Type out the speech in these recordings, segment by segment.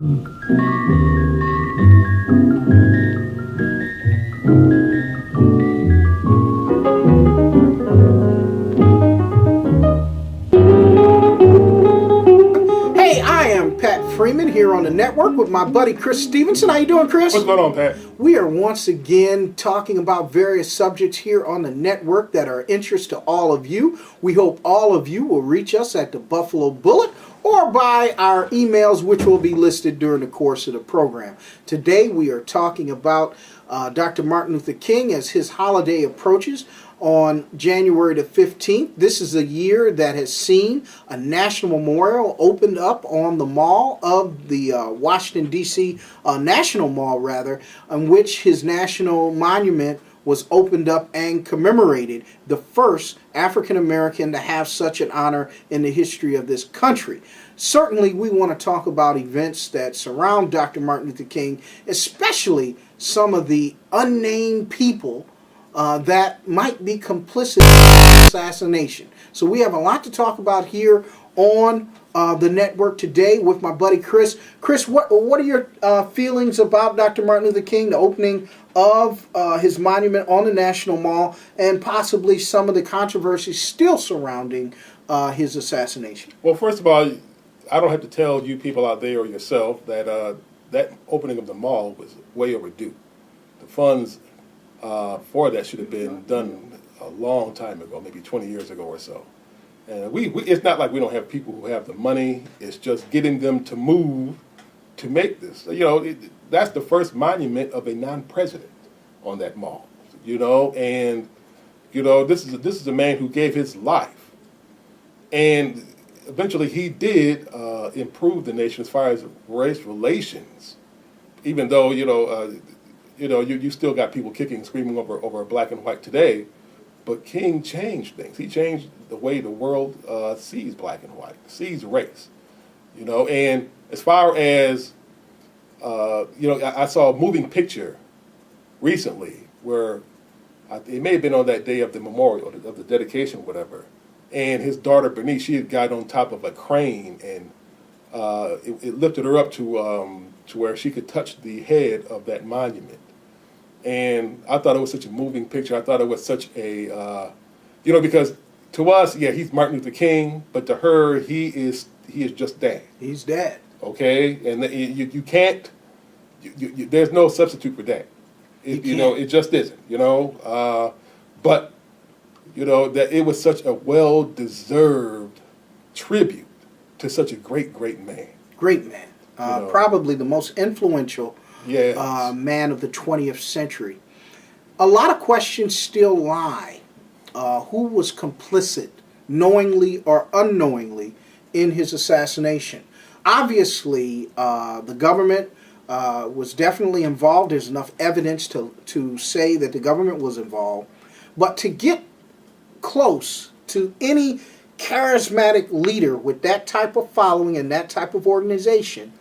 Hey, I am Pat Freeman here on the network with my buddy Chris Stevenson. How you doing, Chris? What's going on, Pat? We are once again talking about various subjects here on the network that are of interest to all of you. We hope all of you will reach us at the Buffalo Bullet or by our emails, which will be listed during the course of the program. Today we are talking about Dr. Martin Luther King as his holiday approaches on January the 15th. This is a year that has seen a national memorial opened up on the mall of the Washington, D.C. National Mall, rather, in which his national monument was opened up and commemorated, the first African American to have such an honor in the history of this country. Certainly, we want to talk about events that surround Dr. Martin Luther King, especially some of the unnamed people that might be complicit in the assassination. So we have a lot to talk about here on the network today with my buddy Chris. Chris, what are your feelings about Dr. Martin Luther King, the opening of his monument on the National Mall, and possibly some of the controversies still surrounding his assassination? Well, first of all, I don't have to tell you people out there or yourself that that opening of the mall was way overdue. The funds for that should have been done a long time ago, maybe 20 years ago or so. And it's not like we don't have people who have the money. It's just getting them to move to make this. You know, that's the first monument of a non-president on that mall. You know, and you know this is a man who gave his life, and eventually he did improve the nation as far as race relations. Even though you still got people kicking and screaming over black and white today, but King changed things. He changed the way the world sees black and white, sees race. You know, and as far as I saw a moving picture recently where it may have been on that day of the memorial, of the dedication, whatever. And his daughter Bernice, she had got on top of a crane, and it lifted her up to where she could touch the head of that monument. And I thought it was such a moving picture. I thought it was such a, because to us, yeah, he's Martin Luther King, but to her, he is just dad. He's dad. Okay, and you can't. There's no substitute for that. It just isn't. But that it was such a well-deserved tribute to such a great man. Great man. Probably the most influential man of the 20th century. A lot of questions still lie. Who was complicit, knowingly or unknowingly, in his assassination? Obviously, the government was definitely involved. There's enough evidence to say that the government was involved. But to get close to any charismatic leader with that type of following and that type of organization,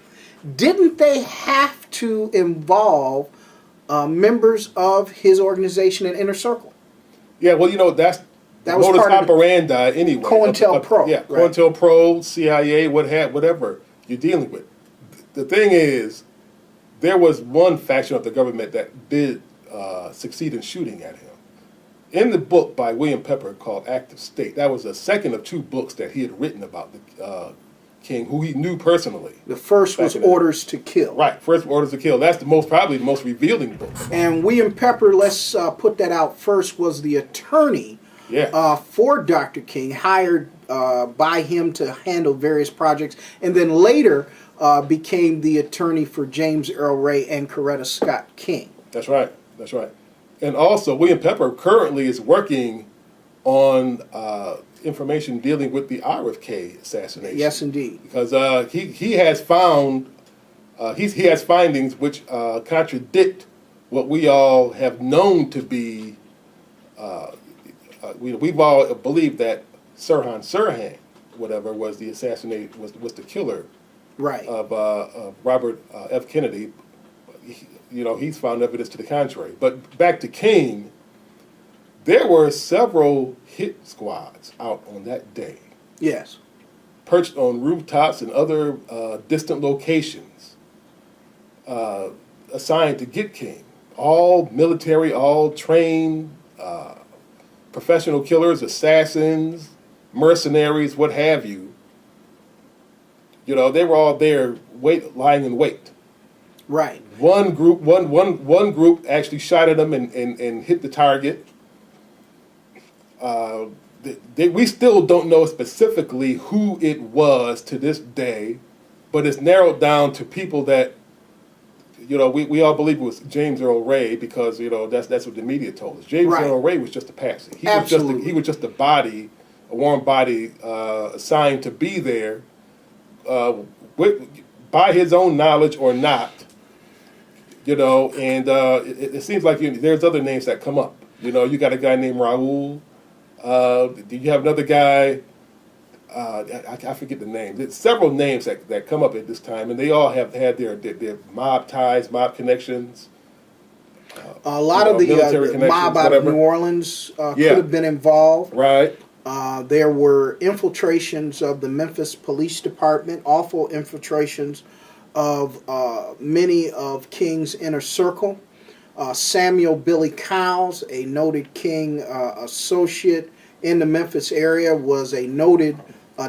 didn't they have to involve members of his organization and inner circle? Yeah, well, that was modus operandi anyway. COINTELPRO. Yeah, right. COINTELPRO, CIA, whatever you're dealing with. The thing is, there was one faction of the government that did succeed in shooting at him. In the book by William Pepper called Act of State, that was the second of two books that he had written about the King, who he knew personally. The first was Orders to Kill. Right, first Orders to Kill. That's probably the most revealing book. And William Pepper, let's put that out first, was the attorney for Dr. King, hired by him to handle various projects, and then later became the attorney for James Earl Ray and Coretta Scott King. That's right. And also, William Pepper currently is working on information dealing with the RFK assassination. Yes, indeed. Because he has found he has findings which contradict what we all have known to be. We've all believed that Sirhan, whatever, was the assassinate was the killer, right, of Robert F. Kennedy. He's found evidence to the contrary. But back to King, there were several hit squads out on that day. Yes. Perched on rooftops and other distant locations, assigned to get King. All military, all trained, professional killers, assassins, mercenaries, what have you. You know, they were all there, lying in wait. Right. One group actually shot at him and hit the target. We still don't know specifically who it was to this day, but it's narrowed down to people that, you know, we all believe it was James Earl Ray because, you know, that's what the media told us. James Earl Ray was just a patsy. He was just a body, a warm body assigned to be there by his own knowledge or not, you know, and it seems like there's other names that come up. You know, you got a guy named Raul. You have another guy, I forget the name. There's several names that come up at this time, and they all have had their mob ties, mob connections. A lot of the mob out of New Orleans could have been involved. Right. There were infiltrations of the Memphis Police Department, awful infiltrations of many of King's inner circle. Samuel Billy Cowles, a noted King associate in the Memphis area, was a noted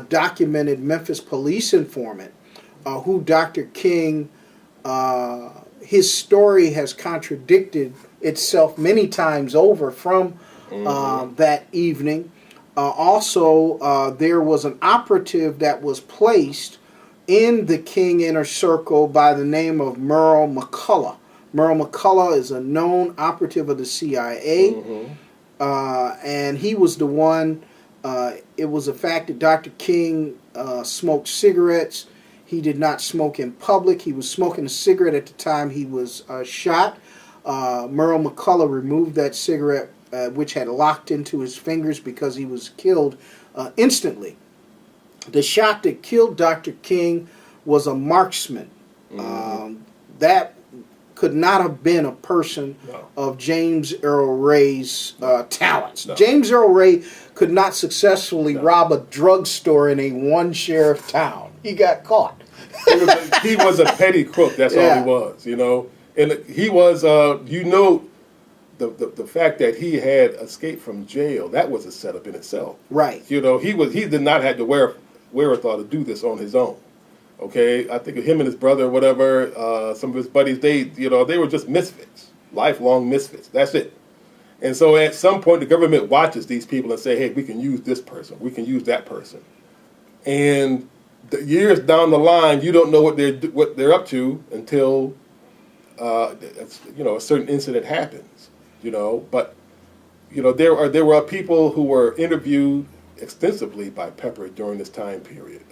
documented Memphis police informant who Dr. King, his story has contradicted itself many times over from that evening. Also, there was an operative that was placed in the King inner circle by the name of Merle McCullough. Merle McCullough is a known operative of the CIA, and he was the one, it was a fact that Dr. King smoked cigarettes. He did not smoke in public. He was smoking a cigarette at the time he was shot. Merle McCullough removed that cigarette, which had locked into his fingers because he was killed instantly. The shot that killed Dr. King was a marksman. That could not have been a person of James Earl Ray's talents. No. James Earl Ray could not successfully rob a drugstore in a one-sheriff town. He got caught. He was a petty crook. That's all he was, you know. And he was, you know, the fact that he had escaped from jail, that was a setup in itself. Right. You know, he did not have the wherewithal to do this on his own. Okay, I think of him and his brother or whatever, some of his buddies, they were just misfits, lifelong misfits. That's it. And so at some point, the government watches these people and say, hey, we can use this person. We can use that person. And the years down the line, you don't know what they're up to until, a certain incident happens, you know. But, you know, there were people who were interviewed extensively by Pepper during this time period.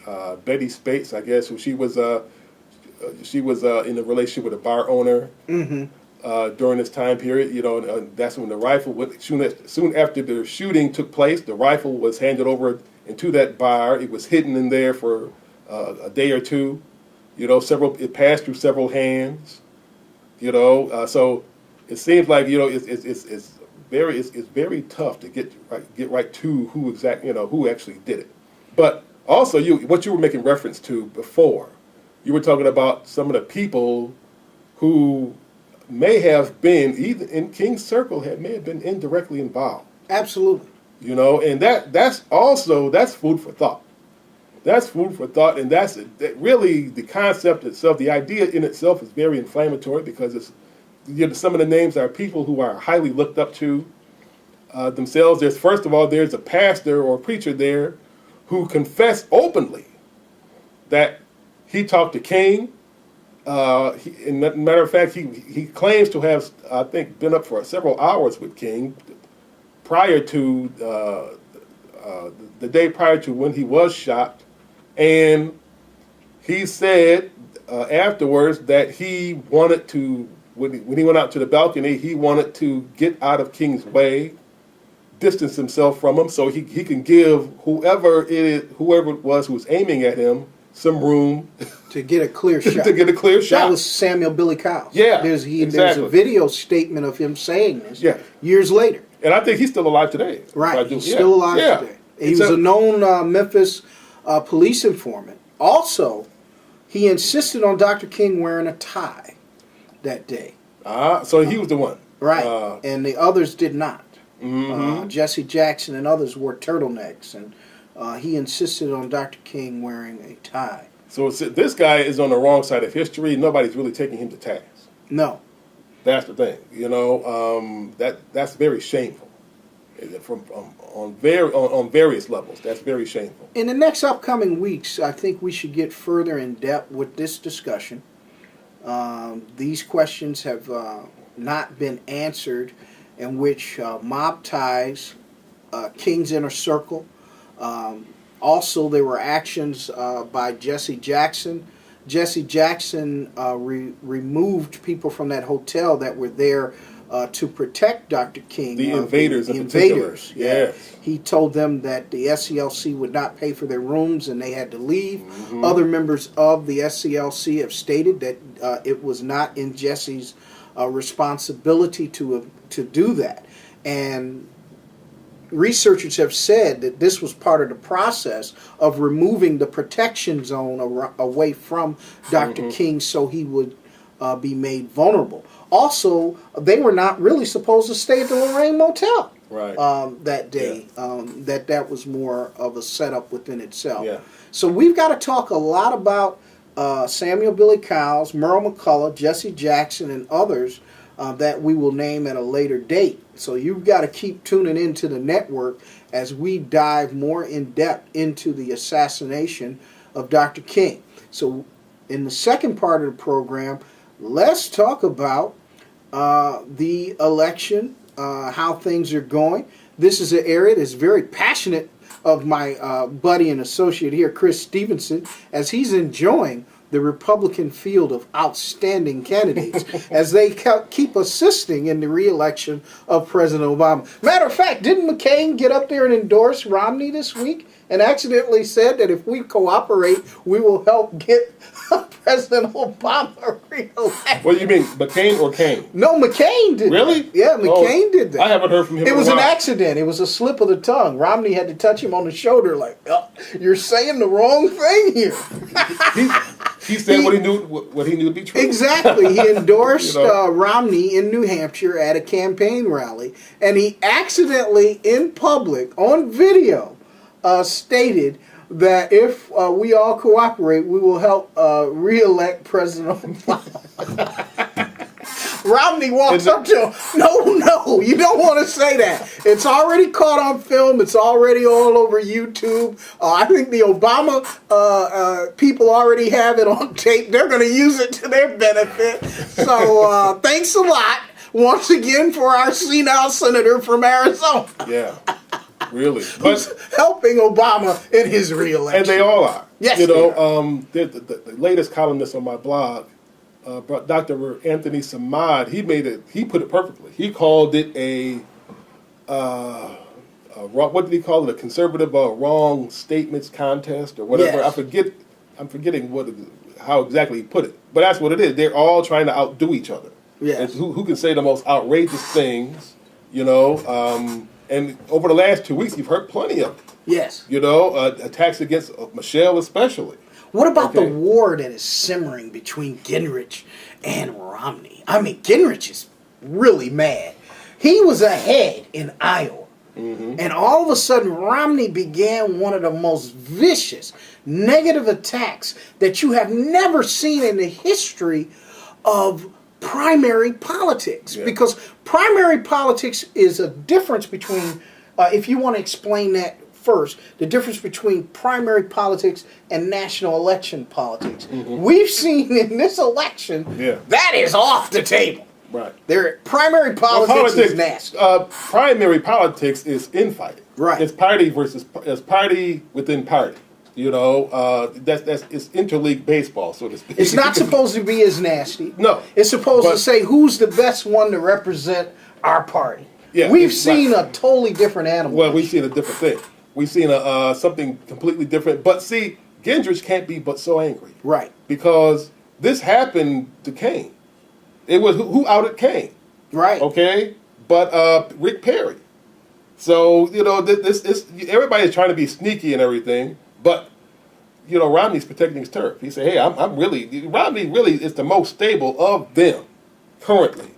Betty Spates, I guess, who she was in a relationship with a bar owner during this time period. You know, that's when the rifle soon after the shooting took place, the rifle was handed over into that bar. It was hidden in there for a day or two. You know, it passed through several hands. You know, so it seems like, you know, it's very tough to get right to who actually did it. But also, what you were making reference to before, you were talking about some of the people who may have been either in King's circle may have been indirectly involved. Absolutely. You know, and that's food for thought. That's food for thought, and that really the concept itself, the idea in itself is very inflammatory because it's, you know, some of the names are people who are highly looked up to themselves. First of all, there's a pastor or a preacher there who confessed openly that he talked to King. Matter of fact, he claims to have, I think, been up for several hours with King prior to the day prior to when he was shot, and he said afterwards that he wanted to, when he went out to the balcony, he wanted to get out of King's way, distance himself from him, so he can give whoever it was who was aiming at him some room to get a clear shot. To get a clear shot. That was Samuel Billy Cowles. Yeah, there's exactly. a video statement of him saying this years later. And I think he's still alive today. Right, he's still alive today. He was a known Memphis police informant. Also, he insisted on Dr. King wearing a tie. that day. So he was the one. Right. And the others did not. Mm-hmm. Jesse Jackson and others wore turtlenecks, and he insisted on Dr. King wearing a tie. So this guy is on the wrong side of history. Nobody's really taking him to task. No. That's the thing. You know, that's very shameful. On various levels, that's very shameful. In the next upcoming weeks, I think we should get further in depth with this discussion. These questions have not been answered, in which mob ties, King's Inner Circle. Also, there were actions by Jesse Jackson. Jesse Jackson removed people from that hotel that were there to protect Dr. King. The invaders. The invaders. Yes. He told them that the SCLC would not pay for their rooms and they had to leave. Mm-hmm. Other members of the SCLC have stated that it was not in Jesse's responsibility to do that. And researchers have said that this was part of the process of removing the protection zone away from Dr. King so he would be made vulnerable. Also, they were not really supposed to stay at the Lorraine Motel that day. Yeah. That was more of a setup within itself. Yeah. So we've got to talk a lot about Samuel Billy Cowles, Merle McCullough, Jesse Jackson, and others that we will name at a later date. So you've got to keep tuning into the network as we dive more in depth into the assassination of Dr. King. So in the second part of the program, let's talk about the election, how things are going. This is an area that's very passionate of my buddy and associate here, Chris Stevenson, as he's enjoying the Republican field of outstanding candidates as they keep assisting in the re-election of President Obama. Matter of fact, didn't McCain get up there and endorse Romney this week and accidentally said that if we cooperate, we will help get President Obama re-elected? What do you mean, McCain or Kane? No, McCain did. Really? That. Yeah, McCain did that. I haven't heard from him. It was an accident. It was a slip of the tongue. Romney had to touch him on the shoulder, like, oh, "You're saying the wrong thing here." He said what he knew to be true. Exactly. He endorsed Romney in New Hampshire at a campaign rally, and he accidentally, in public, on video, stated that if we all cooperate, we will help re-elect President Obama. Romney walks up to him. No, you don't want to say that. It's already caught on film. It's already all over YouTube. I think the Obama people already have it on tape. They're going to use it to their benefit. So thanks a lot once again for our senile senator from Arizona. Yeah, really. Who's helping Obama in his re-election. And they all are. Yes, the latest columnist on my blog, Dr. Anthony Samad, he put it perfectly. He called it what did he call it? A conservative wrong statements contest or whatever. Yes. I'm forgetting how exactly he put it. But that's what it is. They're all trying to outdo each other. Yes. Who can say the most outrageous things, and over the last 2 weeks, you've heard plenty of it. Yes. Attacks against Michelle especially. What about the war that is simmering between Gingrich and Romney? I mean, Gingrich is really mad. He was ahead in Iowa. Mm-hmm. And all of a sudden, Romney began one of the most vicious, negative attacks that you have never seen in the history of primary politics. Yeah. Because primary politics is a difference between, if you want to explain that first, the difference between primary politics and national election politics. Mm-hmm. We've seen in this election, that is off the table. Right. Primary politics is nasty. Primary politics is infighting. Right. It's party within party. It's interleague baseball, so to speak. It's not supposed to be as nasty. No. It's supposed to say who's the best one to represent our party. Yeah, we've seen a totally different animal. Well, we've seen a different thing. We've seen something completely different. But see, Gingrich can't be but so angry. Right. Because this happened to Kane. It was who outed Kane. Right. Okay? But Rick Perry. So, everybody's trying to be sneaky and everything. But, Romney's protecting his turf. He said, hey, Romney really is the most stable of them. currently.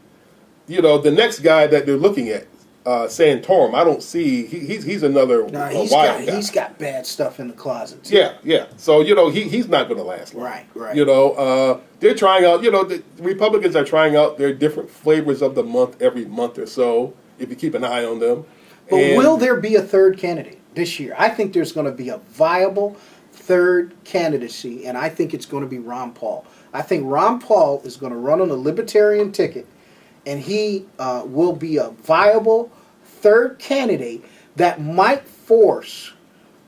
You know, the next guy that they're looking at, Santorum, I don't see. He's another No, wild guy. he's got bad stuff in the closet too. Yeah. So you know, he's not going to last long. Right. You know, they're trying out. You know, the Republicans are trying out their different flavors of the month every month or so. If you keep an eye on them. But will there be a third candidate this year? I think there's going to be a viable third candidacy, and I think it's going to be Ron Paul. I think Ron Paul is going to run on a libertarian ticket, and he will be a viable third candidate that might force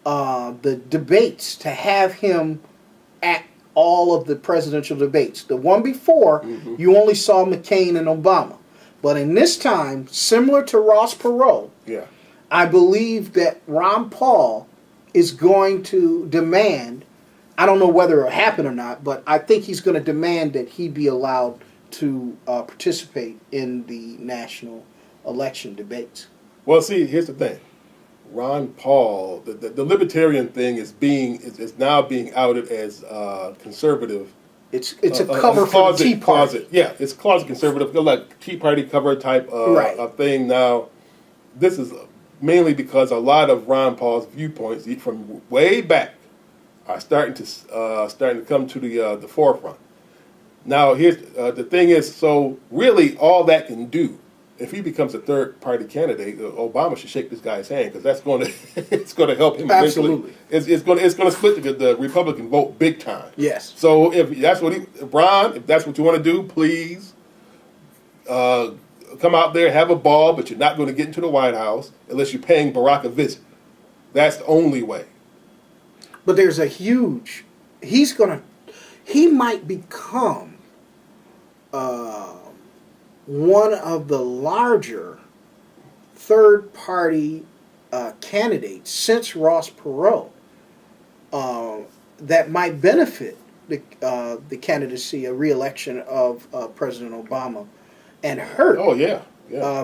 the debates to have him at all of the presidential debates. The one before, you only saw McCain and Obama. But in this time, similar to Ross Perot, I believe that Ron Paul is going to demand, I don't know whether it'll happen or not, but I think he's going to demand that he be allowed to participate in the national election debates. Well, see, here's the thing. Ron Paul, the libertarian thing is now being outed as conservative. It's a cover for the Tea Party. Yeah, it's closet conservative, like Tea Party cover type of thing. Now, this is mainly because a lot of Ron Paul's viewpoints from way back are starting to come to the forefront. Now, here's the thing is, so really all that can do, if he becomes a third party candidate, Obama should shake this guy's hand, because that's going to it's going to help him eventually. Absolutely. It's going to split the Republican vote big time. Yes. So if that's what Ron, if that's what you want to do, please come out there, have a ball, but you're not going to get into the White House unless you're paying Barack a visit. That's the only way. But there's a huge, he might become one of the larger third-party candidates since Ross Perot that might benefit the candidacy, a re-election of President Obama, and hurt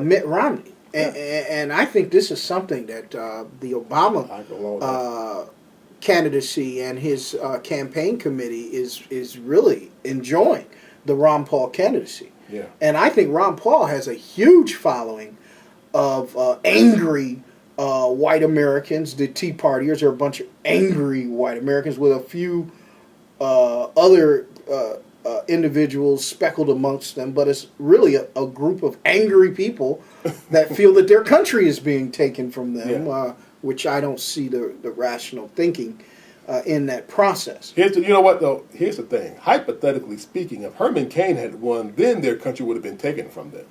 Mitt Romney. And I think this is something that the Obama candidacy and his campaign committee is really enjoying the Ron Paul candidacy. Yeah. And I think Ron Paul has a huge following of angry white Americans. The Tea Partiers are a bunch of angry white Americans with a few other individuals speckled amongst them, but it's really a group of angry people that feel that their country is being taken from them, which I don't see the rational thinking in that process. You know what, though? Here's the thing. Hypothetically speaking, if Herman Cain had won, then their country would have been taken from them.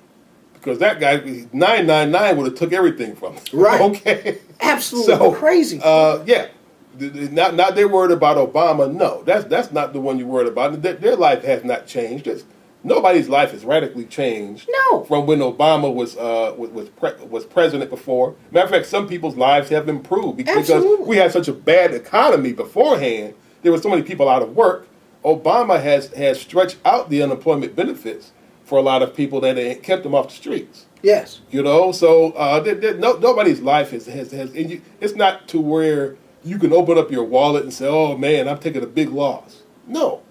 Because that guy, 999, would have took everything from them. Right. Okay? Absolutely crazy. Yeah. Not they're worried about Obama. No, that's not the one you're worried about. Their life has not changed. Nobody's life has radically changed. No. From when Obama was president before. Matter of fact, some people's lives have improved because we had such a bad economy beforehand. There were so many people out of work. Obama has stretched out the unemployment benefits for a lot of people that it kept them off the streets. Yes. You know, so nobody's life has it's not to where you can open up your wallet and say, "Oh man, I'm taking a big loss." No,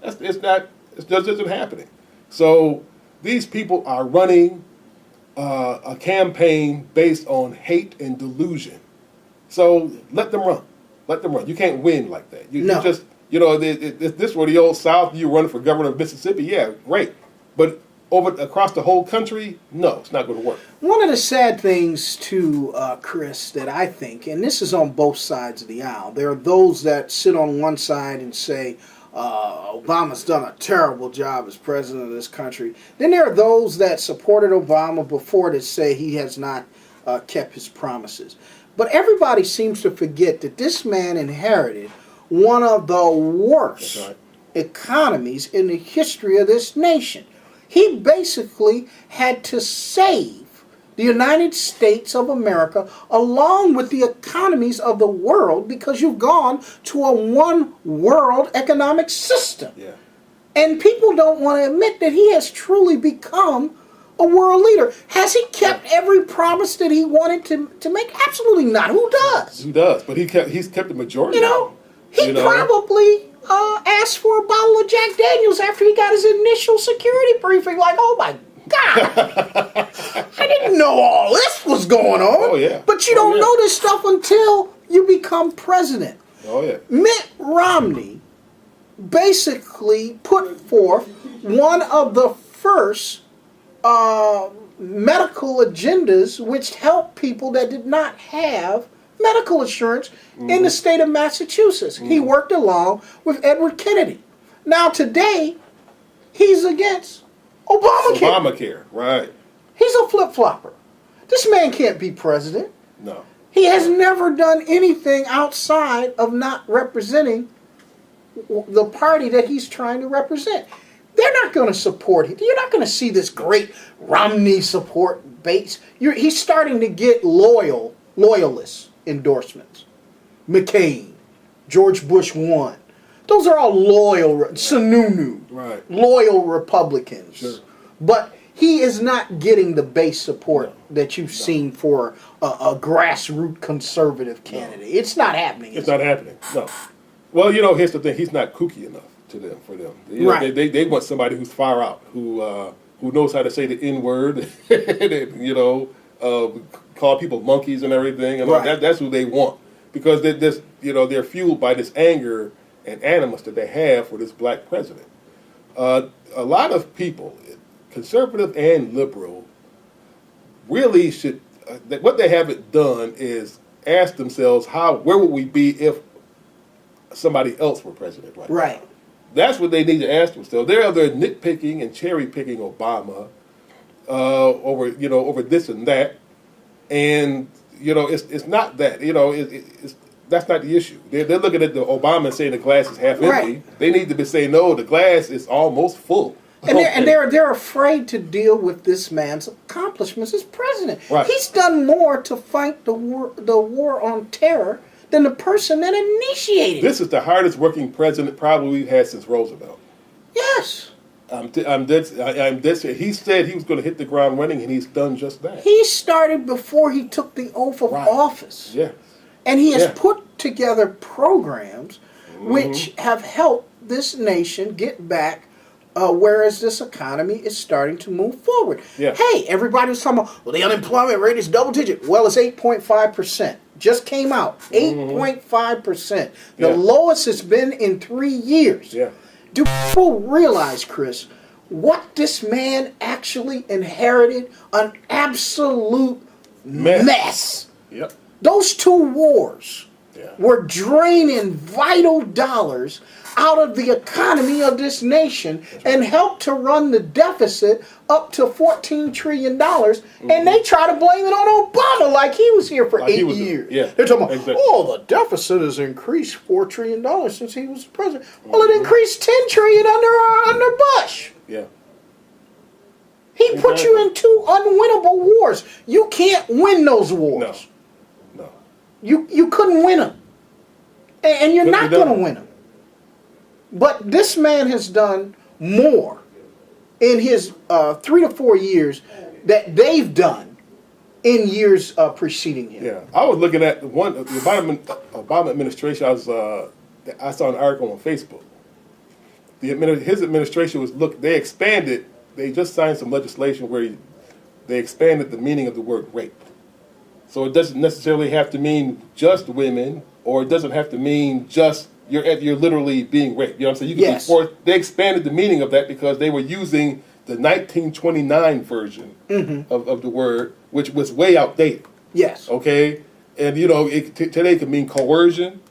it's not. It just isn't happening. So these people are running a campaign based on hate and delusion. So let them run. Let them run. You can't win like that. You just, you know, this were the old South. You run for governor of Mississippi. Yeah, great. But across the whole country, no, it's not going to work. One of the sad things, too, Chris, that I think, and this is on both sides of the aisle, there are those that sit on one side and say, Obama's done a terrible job as president of this country. Then there are those that supported Obama before that say he has not kept his promises. But everybody seems to forget that this man inherited one of the worst economies in the history of this nation. He basically had to save the United States of America along with the economies of the world because you've gone to a one world economic system. Yeah. And people don't want to admit that he has truly become a world leader. Has he kept every promise that he wanted to make? Absolutely not. Who does? Who does? But he's kept the majority. He probably asked for a bottle of Jack Daniels after he got his initial security briefing. Like, oh my God, I didn't know all this was going on. Oh, yeah. But you don't know this stuff until you become president. Oh, yeah. Mitt Romney basically put forth one of the first medical agendas which helped people that did not have medical insurance in the state of Massachusetts. He worked along with Edward Kennedy. Now today, he's against Obamacare. Obamacare, right. He's a flip-flopper. This man can't be president. No. He has never done anything outside of not representing the party that he's trying to represent. They're not going to support him. You're not going to see this great Romney support base. He's starting to get loyalist endorsements. McCain, George Bush 1. Those are all loyal, Sununu, right. Loyal Republicans. Sure. But he is not getting the base support that you've seen for a grassroots conservative candidate. It's not happening. It's not happening. No. Well, here's the thing. He's not kooky enough for them. Right. They want somebody who's far out, who knows how to say the N-word, call people monkeys and everything. And right. that's who they want, because they're fueled by this anger and animus that they have for this black president. A lot of people, conservative and liberal, really should. What they haven't done is ask themselves, where would we be if somebody else were president right now? That's what they need to ask themselves. They're nitpicking and cherry picking Obama over this and that, and it's not that. That's not the issue. They're looking at the Obama and saying the glass is half empty. Right. They need to be saying, no, the glass is almost full. And they're afraid to deal with this man's accomplishments as president. Right. He's done more to fight the war on terror than the person that initiated. This is the hardest working president probably we've had since Roosevelt. Yes. I'm dead. He said he was going to hit the ground running, and he's done just that. He started before he took the oath of office. Yeah. And he has put together programs which have helped this nation get back, whereas this economy is starting to move forward. Yeah. Hey, everybody was talking about, well, the unemployment rate is double digit. Well, it's 8.5%. Just came out. 8.5%. The lowest it's been in 3 years. Yeah. Do people realize, Chris, what this man actually inherited? An absolute mess. Yep. Those two wars were draining vital dollars out of the economy of this nation and helped to run the deficit up to $14 trillion. And they try to blame it on Obama like he was here for 8 years. Yeah. They're talking about, Exactly. the deficit has increased $4 trillion since he was president. Well, it increased $10 trillion under Bush. Yeah. He put you in two unwinnable wars. You can't win those wars. No. You couldn't win them. And you're not going to win them. But this man has done more in his 3 to 4 years that they've done in years preceding him. Yeah. I was looking at the Obama administration. I saw an article on Facebook. His administration they just signed some legislation where they expanded the meaning of the word rape. So it doesn't necessarily have to mean just women, or it doesn't have to mean just you're literally being raped. You know what I'm saying? You can be forced. They expanded the meaning of that because they were using the 1929 version of the word, which was way outdated. Yes. Okay? And, today it could mean coercion.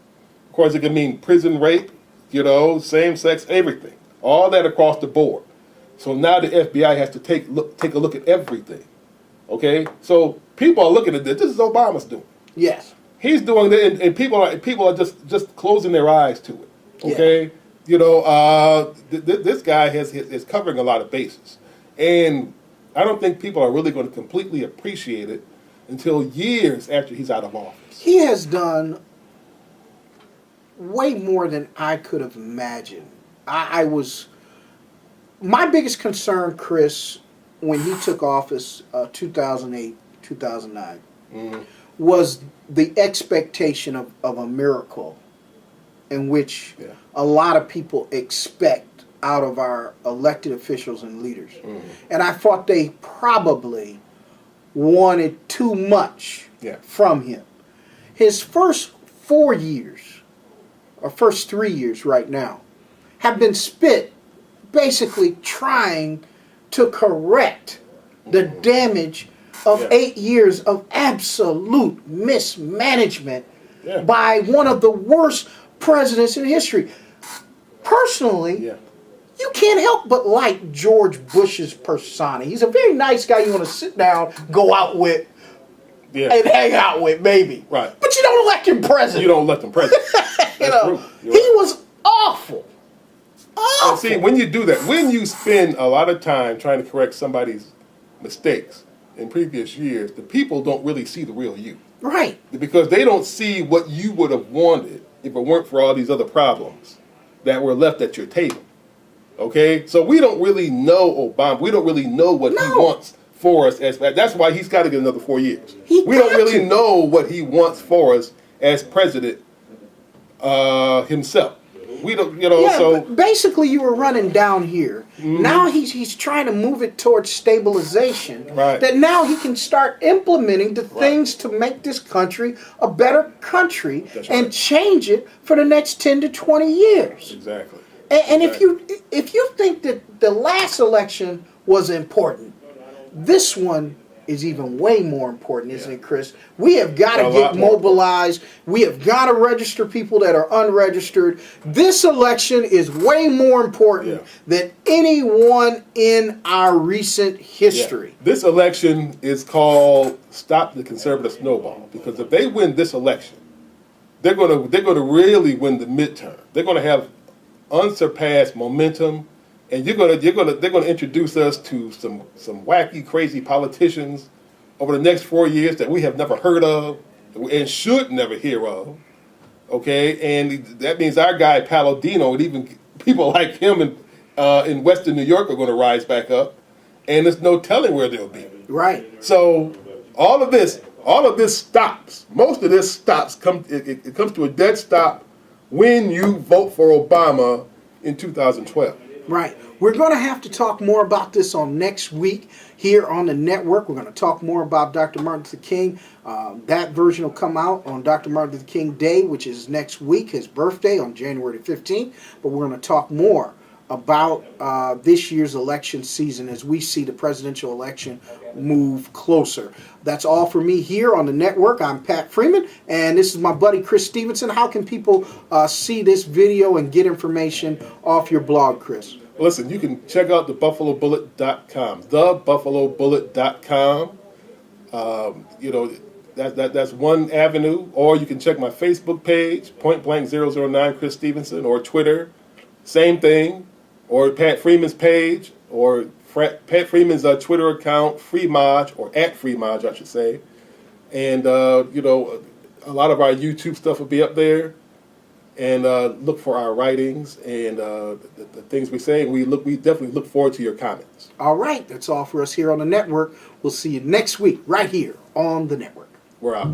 Of course, it could mean prison rape, same sex, everything. All that across the board. So now the FBI has to take a look at everything. Okay? So people are looking at this. This is Obama's doing. Yes. He's doing it, and people are just closing their eyes to it. Okay? Yeah. This guy is covering a lot of bases. And I don't think people are really going to completely appreciate it until years after he's out of office. He has done way more than I could have imagined. My biggest concern, Chris, when he took office 2008, 2009, was the expectation of a miracle in which Yeah. a lot of people expect out of our elected officials and leaders. And I thought they probably wanted too much from him. His first 4 years, or first 3 years right now, have been spent basically trying to correct the damage of 8 years of absolute mismanagement by one of the worst presidents in history. Personally, you can't help but like George Bush's persona. He's a very nice guy you want to sit down, go out with, and hang out with, maybe. Right. But you don't elect him president. You don't elect him president. You know, he was awful. And see, when you do that, when you spend a lot of time trying to correct somebody's mistakes in previous years, the people don't really see the real you. Right. Because they don't see what you would have wanted if it weren't for all these other problems that were left at your table. Okay? So we don't really know Obama. We don't really know what he wants for us. That's why he's got to get another 4 years. We don't really know what he wants for us as president himself. We don't, you know, so but basically you were running down here. Now he's trying to move it towards stabilization. That now he can start implementing the things to make this country a better country and change it for the next 10 to 20 years. Exactly. And if you think that the last election was important, this one is even way more important, isn't it, Chris? We have got to get mobilized. We have got to register people that are unregistered. This election is way more important than any one in our recent history. This election is called Stop the Conservative Snowball, because if they win this election, they're going to really win the midterm. They're going to have unsurpassed momentum. And they're going to introduce us to some wacky, crazy politicians over the next 4 years that we have never heard of and should never hear of. Okay, and that means our guy Palladino and even people like him in Western New York are going to rise back up, and there's no telling where they'll be. Right. So all of this stops. Most of this stops. It comes to a dead stop when you vote for Obama in 2012. Right. We're going to have to talk more about this on next week here on the network. We're going to talk more about Dr. Martin Luther King. That version will come out on Dr. Martin Luther King Day, which is next week, his birthday on January 15th. But we're going to talk more about this year's election season as we see the presidential election move closer. That's all for me here on the network. I'm Pat Freeman, and this is my buddy Chris Stevenson. How can people see this video and get information off your blog, Chris? Listen, you can check out thebuffalobullet.com, thebuffalobullet.com. You know, that's one avenue. Or you can check my Facebook page, PointBlank009 Chris Stevenson, or Twitter, same thing, or Pat Freeman's page, or Pat Freeman's Twitter account, FreeMaj, or @FreeMaj, I should say. And, you know, a lot of our YouTube stuff will be up there. And look for our writings and the things we say. And we definitely look forward to your comments. All right. That's all for us here on the network. We'll see you next week right here on the network. We're out.